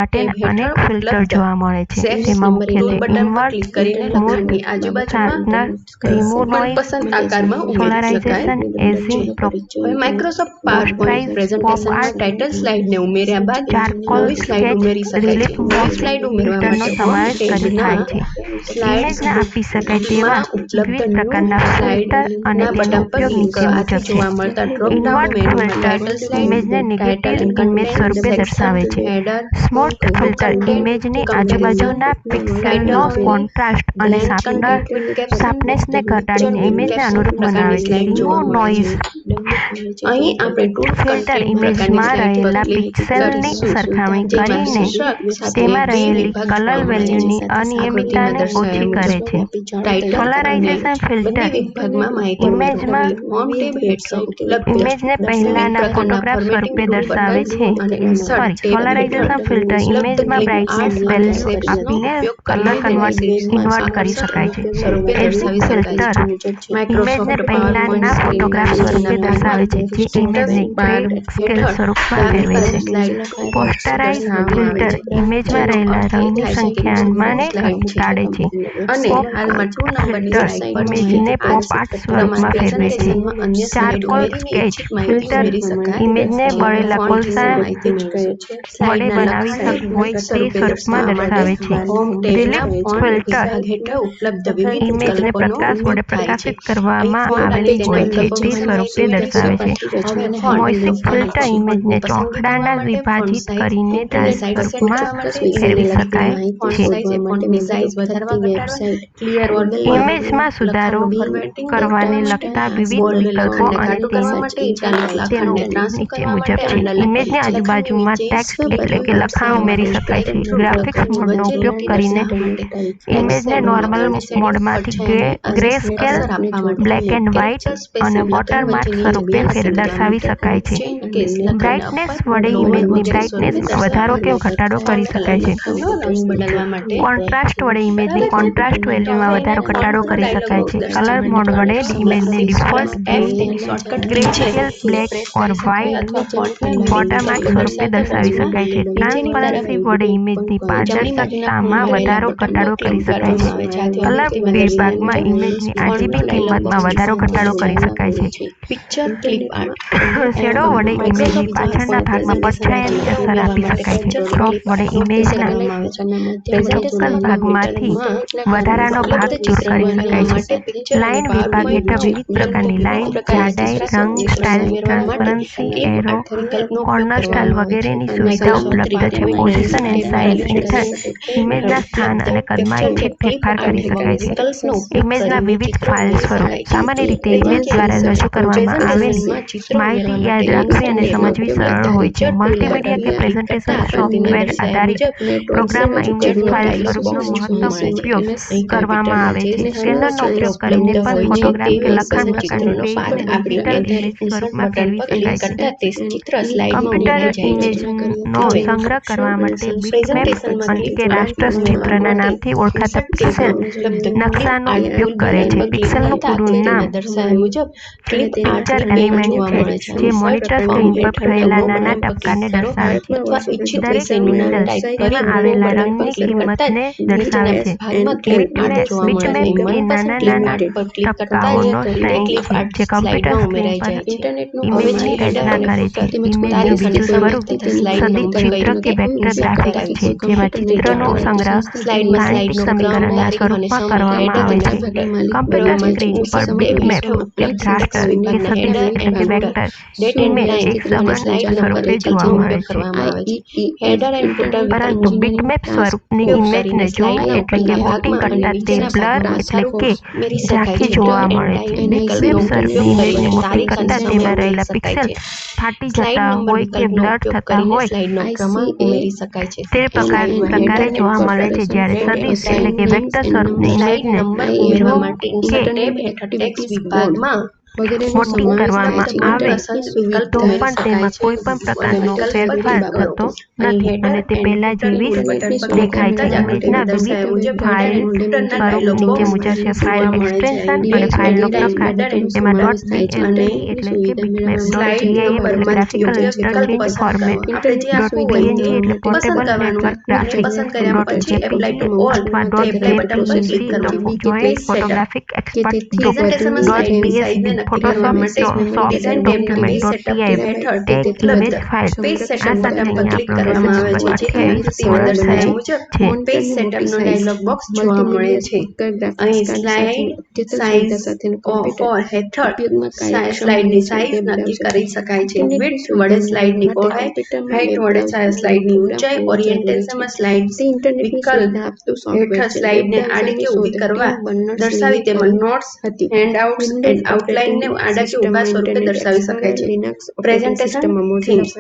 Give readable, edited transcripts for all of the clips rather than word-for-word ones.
માટે અનેક ફિલ્ટર જોવા મળે છે, જેમાં મુખ્યત્વે invert, smooth, sharpener, remove noise, solarisation, ageing, Microsoft PowerPoint pop art, title સ્લાઇડને ઉમેર્યા બાદ ચારકોલ નવી સ્લાઇડ સ્કેચ, ઉમેરી શકાય રિલીફ છે. મોડ નવી સ્લાઇડ ઉમેરવા ફિલ્ટરનો માટે સમાવેશ કરી પેજના થાય છે. ઇમેજને આપી શકાય તેવા વિવિધ પ્રકારના ફિલ્ટર અને તેનો ઉપયોગ નીચે મુજબ છે. ઇન્વર્ટ ફિલ્ટર ઇમેજને નેગેટિવ ઇમેજ સ્વરૂપે દર્શાવે છે. સ્મૂથ ફિલ્ટર ઇમેજની આજુબાજુના પિક્સેલનો કોન્ટ્રાસ્ટ અને શાર્પનેસને ઘટાડીને ઇમેજને અનુરૂપ બનાવે છે. રિમૂવ નોઇઝ અહીં આપણે ટૂલ ફિલ્ટર ઇમેજમાં રહેલા પિક્સેલની સરખામણી કરીને તેમાં રહેલી કલર વેલ્યુની અનિયમિતતાને ઓછી કરે છે. સોલારાઇઝેશન ફિલ્ટર ઇમેજને પહેલાના ફોટોગ્રાફ સ્વરૂપે દર્શાવે છે. સોલારાઇઝેશન ફિલ્ટર ઇમેજમાં બ્રાઇટનેસ વેલ્યુ આપીને કલર ઇન્વર્ટ કરી શકાય છે. એઝિંગ ફિલ્ટર ઇમેજને પહેલાના ફોટોગ્રાફ સ્વરૂપે દર્શાવે છે, જે ઇમેજને ગ્રે સ્કેલ સ્વરૂપમાં ફેરવે છે. પોસ્ટરાઇઝ ફિલ્ટર ઇમેજમાં રહેલા રંગની સંખ્યાને ઘટાડે છે. પોપ આર્ટ ફિલ્ટર ઇમેજને પોપ આર્ટ સ્વરૂપમાં ફેરવે છે. ચારકોલ સ્કેચ ફિલ્ટર ઇમેજને બળેલા કોલસા વડે બનાવી હોય તે સ્વરૂપમાં દર્શાવે છે. રિલીફ ફિલ્ટર ઇમેજને પ્રકાશ વડે પ્રકાશિત કરવામાં આવેલી હોય છે તે સ્વરૂપે દર્શાવે છે. મોઝેક ફિલ્ટર ઇમેજને ચોકડાના વિભાજિત કરીને ડાર્ક સ્વરૂપમાં ફેરવી શકાય છે. ઇમેજમાં સુધારો કરવાને લગતા વિવિધ વિકલ્પો અને તેનો નીચે મુજબ છે. ઇમેજની આજુબાજુમાં ટેક્સ્ટ એટલે કે લખાણ ઉમેરી શકાય છે. ગ્રાફિક્સ મોડનો ઉપયોગ કરીને ઇમેજને નોર્મલ મોડમાંથી ગ્રે-સ્કેલ, બ્લેક એન્ડ વ્હાઇટ અને વોટરમાર્ક સ્વરૂપે દર્શાવી શકાય છે. બ્રાઇટનેસ વડે ઇમેજની બ્રાઇટનેસમાં વધારો કે ઘટાડો કરી શકાય છે. કોન્ટ્રાસ્ટ વડે ઇમેજની કોન્ટ્રાસ્ટ વેલ્યુમાં વધારો ઘટાડો કરી શકાય છે. કલર મોડ વડે ઇમેજને default grey-scale, black or white watermark સ્વરૂપે દર્શાવી શકાય છે. ટ્રાન્સપરન્સી વડે ઇમેજની પારદર્શકતામાં વધારો ઘટાડો કરી શકાય છે. કલર વિભાગમાં ઇમેજની RGB કિંમતમાં વધારો ઘટાડો કરી શકાય છે. શેડો વડે ઇમેજની પાછળના ભાગમાં પડછાયાની અસર આપી શકાય છે. ક્રોપ વડે ઇમેજના ચોક્કસ ભાગમાંથી વધારાનો ભાગ દૂર કરી શકાય છે. લાઇન વિભાગ હેઠળ વિવિધ પ્રકારની લાઇન, જાડાઈ, રંગ, style, transparency, arrow, corner style વગેરેની સુવિધા ઉપલબ્ધ છે. પોઝિશન એન્ડ સાઇઝ હેઠળ ઇમેજના સ્થાન અને કદમાં ઇચ્છિત ફેરફાર કરી શકાય છે. ઇમેજના વિવિધ ફાઇલ સ્વરૂપ સામાન્ય રીતે ઇમેજ દ્વારા રજૂ કરવામાં આવેલી માહિતી યાદ રાખવી અને સમજવી સરળ હોય છે. મલ્ટીમીડિયા કે પ્રેઝન્ટેશન સોફ્ટવેર આધારિત પ્રોગ્રામમાં ઇમેજ ફાઇલ સ્વરૂપનો મહત્તમ ઉપયોગ કરવામાં આવે છે. સ્કેનરનો ઉપયોગ કરીને પણ ફોટોગ્રાફ કે લખાણ પ્રકારની પેઇઝને ડિજિટલ ઇમેજ સ્વરૂપમાં ફેરવી શકાય છે. કમ્પ્યુટર ઇમેજનો સંગ્રહ કરવા માટે બીટમેપ કે રાસ્ટર ચિત્રના નામથી ઓળખાતા પિક્સેલ નકશાનો ઉપયોગ કરે છે. પિક્સેલનું પૂરું નામ પિક્ચર એલિમેન્ટ છે, જે મોનિટર સ્ક્રીન પર થયેલા નાના ટપકાને દર્શાવે છે. દરેક પિક્સેલ તેમાં આવેલા રંગની કિંમતને દર્શાવે છે. બીટમેપ એ નાના ટપકાઓનો શ્રેણી છે જે કમ્પ્યુટર સ્ક્રીન પર ઇમેજની રચના કરે છે. ઇમેજનું બીજું સ્વરૂપ સદિશ ચિત્ર કે વેક્ટર ગ્રાફિક્સ છે, જેમાં ચિત્રનો સંગ્રહ ગાણિતિક સમીકરણના સ્વરૂપમાં કરવામાં આવે છે. કમ્પ્યુટર સ્ક્રીન પર બીટમેપ કે રાસ્ટર કે સદિશ એટલે કે વેક્ટર ઇમેજ એક સંબંધિત સ્વરૂપે જોવા મળે છે. પરંતુ બીટમેપ સ્વરૂપની ઇમેજને જોવી એટલે કે મોટી કરતાં તે બ્લર એટલે કે ઝાંખી જોવા મળે છે. બીટમેપ સ્વરૂપની ઇમેજને મોટી કરતાં તેમાં રહેલા પિક્સેલ ફાટી જતા હોય કે બ્લર થતા હોય તે પ્રકારે જોવા મળે છે. જ્યારે સદિશ એટલે કે વેક્ટર સ્વરૂપની ઇમેજને ઝૂમ કે વોટિંગ કરવામાં આવે તો પણ તેમાં કોઈ પણ પ્રકારનો ફેરફાર થતો નથી અને તે પહેલા જેવી જ દેખાય છે. ઇમેજના વિવિધ ફાઇલ સ્વરૂપ નીચે મુજબ છે: ફાઇલ એક્સટેન્શન અને ફાઇલનો પ્રકાર. તેમાં .png એટલે કે bitmap, .gif graphical interchange format, .png એટલે પોર્ટેબલ નેટવર્ક ગ્રાફિક્સ, .jpg અથવા .jpeg joint photographic expert group, .psd Photoshop soft document, .tif tag image file. આ સાથે અહીંયા આપણો લેસન 28 પૂર્ણ થાય છે. પેજ સેટઅપનો ડાયલોગ બોક્સ જોવા મળે છે. અહીં સ્લાઇડ સાઇઝ ફોર હેઠળ સ્લાઇડની સાઇઝ નક્કી કરી શકાય છે. વિડ્થ વડે સ્લાઇડની પહોળાઈ, હાઇટ વડે સ્લાઇડની ઊંચાઈ, ઓરિએન્ટેશનમાં સ્લાઇડ વિકલ્પ હેઠળ સ્લાઇડને આડી કે ઊભી કરવા દર્શાવી તેમાં નોટ્સ, હેન્ડઆઉટ્સ અને આઉટલાઇનને આડા કે ઊભા સ્વરૂપે દર્શાવી શકાય છે. પ્રેઝન્ટેશન થીમ્સ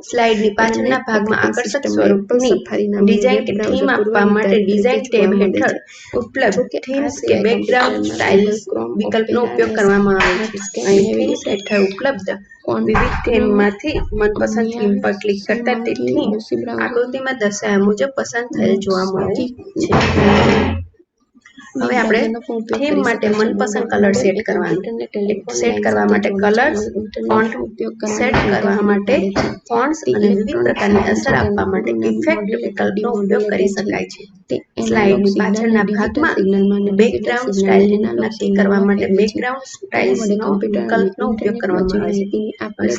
સ્લાઇડની પાછળના ભાગમાં આકર્ષક સ્વરૂપની ડિઝાઇન કે થીમ આપવા માટે ડિઝાઇન ટેબ હેઠળ ઉપલબ્ધ થીમ્સ કે બેકગ્રાઉન્ડ સ્ટાઇલ્સ વિકલ્પનો ઉપયોગ કરવામાં આવે છે. અહીં થીમ્સ હેઠળ ઉપલબ્ધ વિવિધ થીમમાંથી મનપસંદ થીમ પર ક્લિક કરતા તે થીમ આકૃતિમાં દર્શાવ્યા મુજબ પસંદ થયેલ જોવા મળે છે. હવે આપણે થીમ માટે મનપસંદ કલર સેટ કરવાનું. સેટ કરવા માટે કલર્સ, ફોન્ટ સેટ કરવા માટે ફોન્ટ્સ અને વિવિધ પ્રકારની અસર આપવા માટે ઇફેક્ટ વિકલ્પનો ઉપયોગ કરી શકાય છે. સ્લાઇડની પાછળના ભાગમાં બેકગ્રાઉન્ડ સ્ટાઇલ નક્કી કરવા માટે બેકગ્રાઉન્ડ સ્ટાઇલ્સનો વિકલ્પનો ઉપયોગ કરવામાં આવે છે.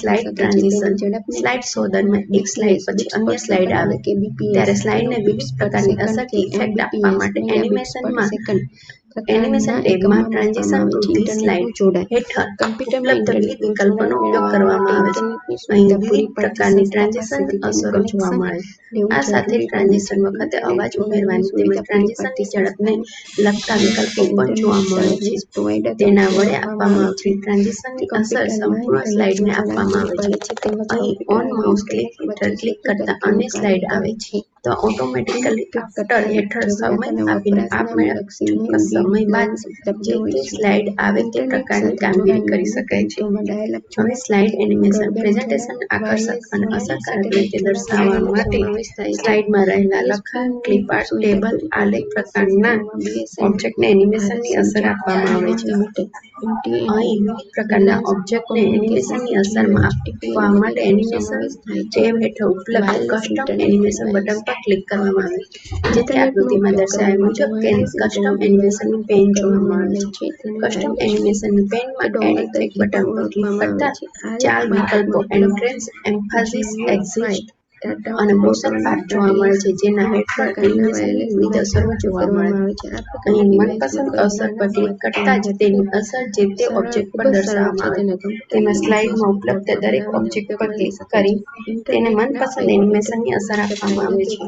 સ્લાઇડ ટ્રાન્ઝિશન સ્લાઇડ શો દરમિયાન એક સ્લાઇડ પછી અન્ય સ્લાઇડ આવે ત્યારે સ્લાઇડને વિવિધ પ્રકારની અસર કે ઇફેક્ટ આપવા માટે એનિમેશન ટેબમાં ટ્રાન્ઝિશન ટુ ધી સ્લાઇડ હેઠળ ઉપલબ્ધ વિકલ્પોનો ઉપયોગ કરવામાં આવે છે. અહીં વિવિધ પ્રકારની ટ્રાન્ઝિશન અસરો જોવા મળે છે. આ સાથે ટ્રાન્ઝિશન વખતે અવાજ ઉમેરવાની તેમજ ટ્રાન્ઝિશનની ઝડપને લગતા વિકલ્પો પણ જોવા મળે છે. તેના વડે આપવામાં આવતી ટ્રાન્ઝિશનની અસર સંપૂર્ણ સ્લાઇડને આપવામાં આવે છે. અહીં ઓન માઉસ ક્લિક હેઠળ ક્લિક કરતા અન્ય સ્લાઇડ આવે છે તો ઓટોમેટિકલી આફ્ટર હેઠળ સમય આપીને આપમેળે ચોક્કસ સમય બાદ જે તે સ્લાઇડ આવે તે પ્રકારની કામગીરી કરી શકાય છે. હવે સ્લાઇડ એનિમેશન પ્રેઝન્ટેશન આકર્ષક અને અસરકારક રીતે દર્શાવવા માટે સ્લાઇડમાં રહેલા લખાણ, ક્લિપઆર્ટ, ટેબલ, આલેખ પ્રકારના ઓબ્જેક્ટને એનિમેશનની અસર આપવામાં આવે છે. અહીં વિવિધ પ્રકારના ઓબ્જેક્ટને એનિમેશનની અસરમાં આપવા માટે એનિમેશન ટેબ હેઠળ ઉપલબ્ધ કસ્ટમ એનિમેશન બટન પર ક્લિક કરવામાં આવે જેથી આકૃતિમાં દર્શાવ્યા મુજબ કસ્ટમ એનિમેશનની પેન જોવા મળે છે. કસ્ટમ એનિમેશનની પેનમાં એડિટ ટ્રેક બટન પર ક્લિક કરતા 4 વિકલ્પો એન્ટ્રન્સ, એમ્ફાસિસ, એક્ઝિટ અને મોશન પાથ જોવા મળે છે જેના હેઠળ એનિમેશનની વિવિધ અસરો જોવા મળે છે. અહીં મનપસંદ અસર પર ક્લિક કરતા જ તેની અસર જે તે ઓબ્જેક્ટ પર દર્શાવવામાં આવે તેમાં સ્લાઇડમાં ઉપલબ્ધ દરેક ઓબ્જેક્ટ પર ક્લિક કરી તેને મનપસંદ એનિમેશનની અસર આપવામાં આવે છે.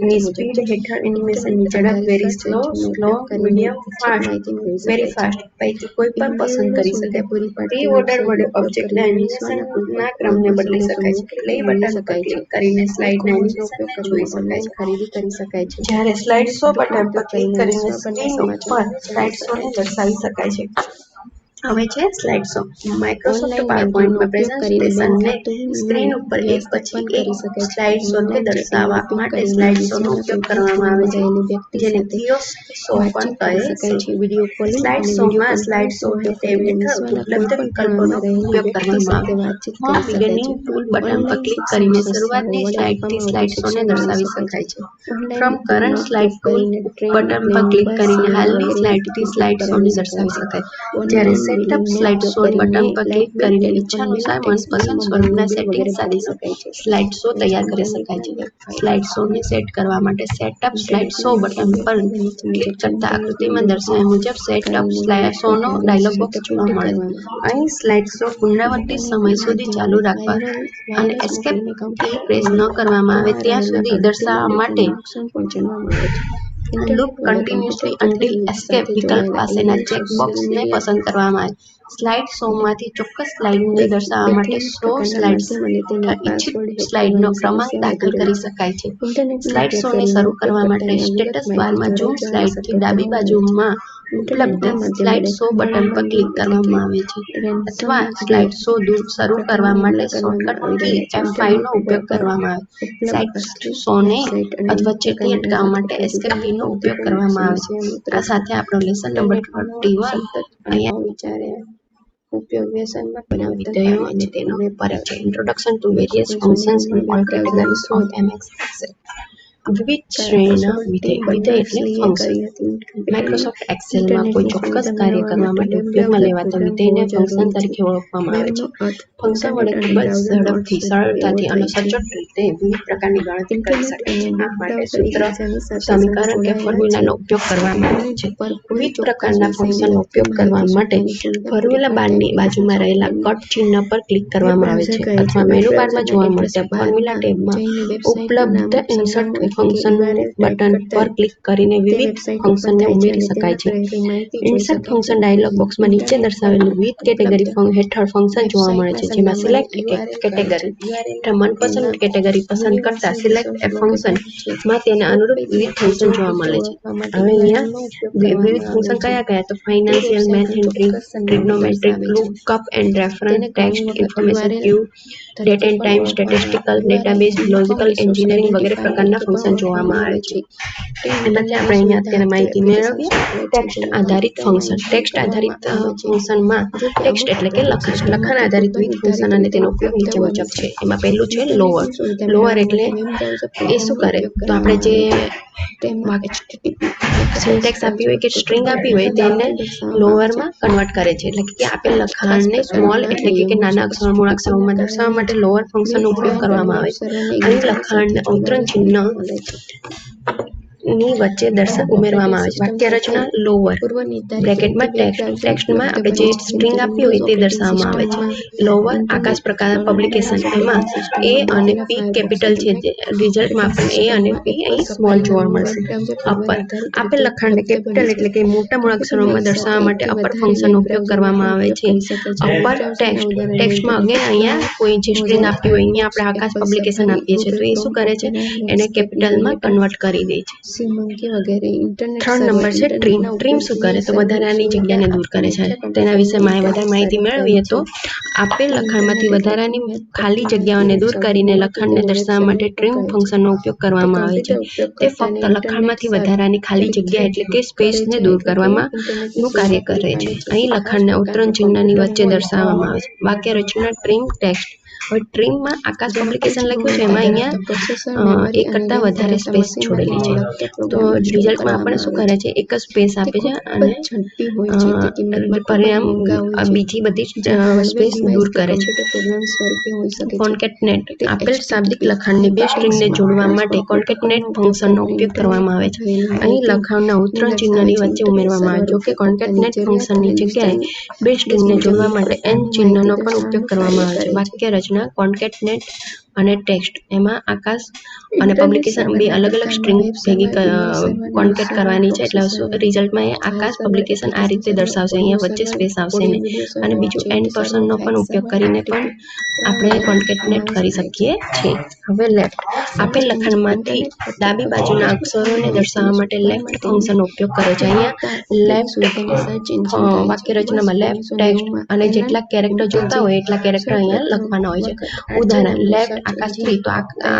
અહીં સ્પીડ હેઠળ એનિમેશનની ઝડપ very slow, medium, fast, very fast પૈકી કોઈ પણ પસંદ કરી શકાય. પ્રી-ઓર્ડર વડે ઓબ્જેક્ટના એનિમેશનના ક્રમને બદલી શકાય છે. પ્લે બટન પર ક્લિક કરીને સ્લાઇડના એનિમેશનને જોઈ શકાય છે. ખરીદી કરી શકાય છે. જ્યારે સ્લાઇડ શો બટન પર ક્લિક કરીને સ્ક્રીન ઉપર સ્લાઇડ શોને દર્શાવી શકાય છે. હવે છે સ્લાઇડ શો. માઇક્રોસોફ્ટ પાવરપોઈન્ટમાં પ્રેઝન્ટેશનને સ્ક્રીન ઉપર એક પછી એક સ્લાઇડ શોને દર્શાવવા માટે સ્લાઇડ શોનો ઉપયોગ કરવામાં આવે છે જેને કિયોસ્ક શો પણ કહે છે. સ્લાઇડ શોમાં સ્લાઇડ શો ટેબ હેઠળ ઉપલબ્ધ વિકલ્પોનો ઉપયોગ કરવામાં આવે છે. ફ્રોમ બિગિનિંગ ટૂલ બટન પર ક્લિક કરીને શરૂઆતની સ્લાઇડથી સ્લાઇડ શોને દર્શાવી શકાય છે. From current slide tool button પર ક્લિક કરીને હાલની સ્લાઇડથી સ્લાઇડ શોને દર્શાવી શકાય. જ્યારે સેટઅપ સ્લાઇડ શો બટન પર ક્લિક કરીને ઈચ્છાનુસાર મનપસંદ સ્વરૂપના સેટિંગ્સ સાથે સ્લાઇડ શો તૈયાર કરી શકાય છે. સ્લાઇડ શોને સેટ કરવા માટે સેટઅપ સ્લાઇડ શો બટન પર ક્લિક કરતા આકૃતિમાં દર્શાવ્યા મુજબ સેટઅપ શોનો ડાયલોગ બોક્સ જોવા મળે છે. અહીં સ્લાઇડ શો પુનરાવર્તિત સમય સુધી ચાલુ રાખવા અને એસ્કેપ કી પ્રેસ ન કરવામાં આવે ત્યાં સુધી દર્શાવવા માટે લૂપ કન્ટિન્યુઅસલી અનટિલ એસ્કેપ વિકલ્પ પાસેના ચેકબોક્સને પસંદ કરવામાં આવે. સ્લાઇડ શોમાંથી ચોક્કસ સ્લાઇડને દર્શાવવા માટે 100 સ્લાઇડ્સ ઈચ્છિત સ્લાઇડનો ક્રમાંક દાખલ કરી શકાય છે. સ્લાઇડ શોને શરૂ કરવા માટે સ્ટેટસ બારમાં ઝૂમ સ્લાઇડથી ડાબી બાજુમાં ઉપલબ્ધ સ્લાઇડ શો બટન પર ક્લિક કરવામાં આવે છે, અથવા સ્લાઇડ શો શરૂ કરવા માટે શોર્ટકટ કી F5 નો ઉપયોગ કરવામાં આવે છે. સ્લાઇડ શોને વચ્ચેથી અટકાવવા માટે એસ્કેપ કીનો ઉપયોગ કરવામાં આવે છે. આ સાથે આપણો લેસન નંબર 31 અહીંયા ઉપયોગ વ્યસનમાં વિધેયો અને તેનો પરિચય. Introduction to various functions and all categories of MX Excel. વિવિધ શ્રેણીના વિધેય. વિધેય એટલે ફંક્શન. માઇક્રોસોફ્ટ એક્સેલમાં કોઈ ચોક્કસ કાર્ય કરવા માટે ઉપયોગમાં લેવાતા વિધેયને ફંક્શન તરીકે ઓળખવામાં આવે છે. ફંક્શન વડે ખૂબ જ ઝડપથી, સરળતાથી અને સચોટ રીતે વિવિધ પ્રકારની ગણતરી કરી શકાય છે. આ માટે સૂત્ર, સમીકરણ કે ફોર્મ્યુલાનો ઉપયોગ કરવામાં આવે છે. વિવિધ પ્રકારના ફંક્શનનો ઉપયોગ કરવા માટે ફોર્મ્યુલા બારની બાજુમાં રહેલા કટ ચિહ્ન પર ક્લિક કરવામાં આવે છે, અથવા મેનુ બારમાં જોવા મળતા ફોર્મ્યુલા ટેબમાં ઉપલબ્ધ ઇન્સર્ટ ફંક્શન બટન પર ક્લિક કરીને વિવિધ ફંક્શનને ઉમેરી શકાય છે. ઇન્સર્ટ ફંક્શન ડાયલોગ બોક્સમાં નીચે દર્શાવેલું વિવિધ કેટેગરી હેઠળ ફંક્શન જોવા મળે છે, જેમાં સિલેક્ટ કેટેગરી હેઠળ મનપસંદ કેટેગરી પસંદ કરતા સિલેક્ટ એ ફંક્શનમાં તેને અનુરૂપ વિવિધ ફંક્શન જોવા મળે છે. હવે અહીંયા વિવિધ ફંક્શન કયા તો financial, math entry, trigonometric, lookup and reference, text, information ક્યુ, date and time, statistical, database, logical engineering વગેરે પ્રકારના ફંક્શન જોવામાં આવે છે. એમાંથી આપણે અહીંયા અત્યારે માહિતી મેળવીએ. ટેક્સ્ટ આધારિત ફંક્શન. ટેક્સ્ટ આધારિત ફંક્શનમાં ટેક્સ્ટ એટલે કે લખાણ આધારિત વિવિધ ફંક્શન અને તેનો ઉપયોગ નીચે મુજબ છે. એમાં પહેલું છે લોઅર. લોઅર એટલે એ શું કરે તો આપણે જે સિન્ટેક્સ આપી હોય કે સ્ટ્રિંગ આપી હોય તેને લોઅરમાં કન્વર્ટ કરે છે. એટલે કે આપેલ લખાણને સ્મોલ એટલે કે નાના અક્ષરો મૂળ અક્ષરોમાં દર્શાવવા માટે લોઅર ફંક્શનનો ઉપયોગ કરવામાં આવે છે. અહીં લખાણને અવતરણ ચિહ્ન ની વચ્ચે ઉમેરવામાં આવે છે. વાક્ય રચના લોઅર બ્રેકેટમાં ટેક્સ્ટમાં આપણે જે સ્ટ્રિંગ આપી હોય તે દર્શાવવામાં આવે છે. લોઅર આકાશ પ્રકાર પબ્લિકેશન, એમાં એ અને પી કેપિટલ છે. રિઝલ્ટમાં આપણને એ અને પી અહીં સ્મોલ જોવા મળશે. અપર આપેલ લખાણને કેપિટલ એટલે કે મોટા મૂળ અક્ષરોમાં દર્શાવવા માટે અપર ફંક્શનનો ઉપયોગ કરવામાં આવે છે. અપર ટેક્સ્ટમાં અગેન અહીંયા કોઈ જે સ્ટ્રિંગ આપી હોય અહીંયા આપણે આકાશ પબ્લિકેશન આપીએ છીએ તો એ શું કરે છે એને કેપિટલમાં કન્વર્ટ કરી દે છે. થર્ડ નંબર છે ટ્રીમ. ટ્રીમ શું કરે તો વધારાની જગ્યાને દૂર કરે છે. તેના વિશે વધારે માહિતી મેળવીએ તો આપેલ લખાણમાંથી વધારાની ખાલી જગ્યાઓને દૂર કરીને લખાણને દર્શાવવા માટે ટ્રીમ ફંક્શનનો ઉપયોગ કરવામાં આવે છે. તે ફક્ત લખાણમાંથી વધારાની ખાલી જગ્યા એટલે કે સ્પેસને દૂર કરવામાં નું કાર્ય કરે છે. અહીં લખાણને અવતરણ ચિહ્નની વચ્ચે દર્શાવવામાં આવે છે. વાક્ય રચના ટ્રીમ ટેક્સ્ટ. હવે ટ્રીમમાં આકાશ પબ્લિકેશન લખ્યું છે એમાં અહીંયા એક કરતાં વધારે સ્પેસ છોડેલી છે. તો રિઝલ્ટમાં આપણને શું કરે છે એક જ સ્પેસ આપે છે અને પરિણામ બીજી બધી સ્પેસ દૂર કરે છે. કોન્કેટનેટ આપેલ શાબ્દિક લખાણની બે સ્ટ્રિંગને જોડવા માટે કોન્કેટનેટ ફંક્શનનો ઉપયોગ કરવામાં આવે છે. અહીં લખાણના અવતરણ ચિહ્નની વચ્ચે ઉમેરવામાં આવે છે. જોકે કોન્કેટનેટ ફંક્શનની જગ્યાએ બે સ્ટ્રિંગને જોડવા માટે એન ચિહ્નનો પણ ઉપયોગ કરવામાં આવે છે. વાક્ય રચના કોન્કેટનેટ અને ટેક્સ્ટ એમાં આકાશ અને પબ્લિકેશન બે અલગ અલગ સ્ટ્રિંગ ભેગી કોન્કેટ કરવાની છે. એટલે રિઝલ્ટમાં એ આકાશ પબ્લિકેશન આ રીતે દર્શાવશે. અહીંયા વચ્ચે સ્પેસ આવશે નહીં. અને બીજું એન પર્સનનો પણ ઉપયોગ કરીને પણ આપણે કોન્કેટનેટ કરી શકીએ છીએ. હવે લેફ્ટ આપેલ લખાણમાંથી ડાબી બાજુના અક્ષરોને દર્શાવવા માટે લેફ્ટ ફંક્શનનો ઉપયોગ કરે છે. અહીંયા લેફ્ટ વાક્ય રચનામાં લેફ્ટ ટેક્સ્ટ અને જેટલા કેરેક્ટર જોતા હોય એટલા કેરેક્ટર અહીંયા લખવાના હોય છે. ઉદાહરણ લેફ્ટ આકાશ 3 તો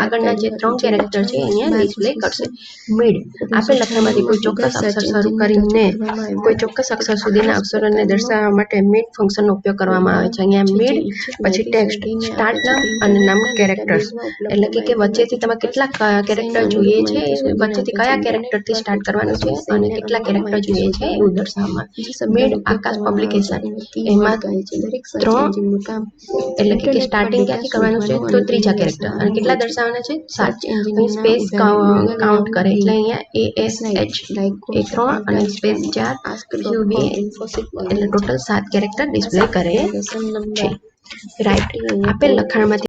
આગળના જે 3 કેરેક્ટર છે અહીંયા ડિસ્પ્લે કરશે. મિડ આપેલ લખાણમાંથી કોઈ ચોક્કસ અક્ષર શરૂ કરીને કોઈ ચોક્કસ અક્ષર સુધીના અક્ષરોને દર્શાવવા માટે મિડ ફંક્શનનો ઉપયોગ કરવામાં આવે છે. અહીંયા મિડ પછી ટેક્સ્ટ સ્ટાર્ટ નામ અને નામ કેરેક્ટર્સ એટલે કે વચ્ચેથી તમે કેટલા કેરેક્ટર જોઈએ છે વચ્ચેથી કયા કેરેક્ટરથી સ્ટાર્ટ કરવાનું છે અને કેટલા કેરેક્ટર જોઈએ છે એવું દર્શાવવામાં. મિડ આકાશ પબ્લિકેશન એમાં 3 એટલે કે સ્ટાર્ટિંગ ક્યાંથી કરવાનું છે તો ત્રીજા કેરેક્ટર અને કેટલા દર્શાવવાના છે 7. અહીં સ્પેસ કાઉન્ટ કરે એટલે અહીંયા ASH એ 3 અને સ્પેસ 4 QB એટલે ટોટલ 7 કેરેક્ટર ડિસ્પ્લે કરે છે. રાઈટ આપેલ લખાણમાંથી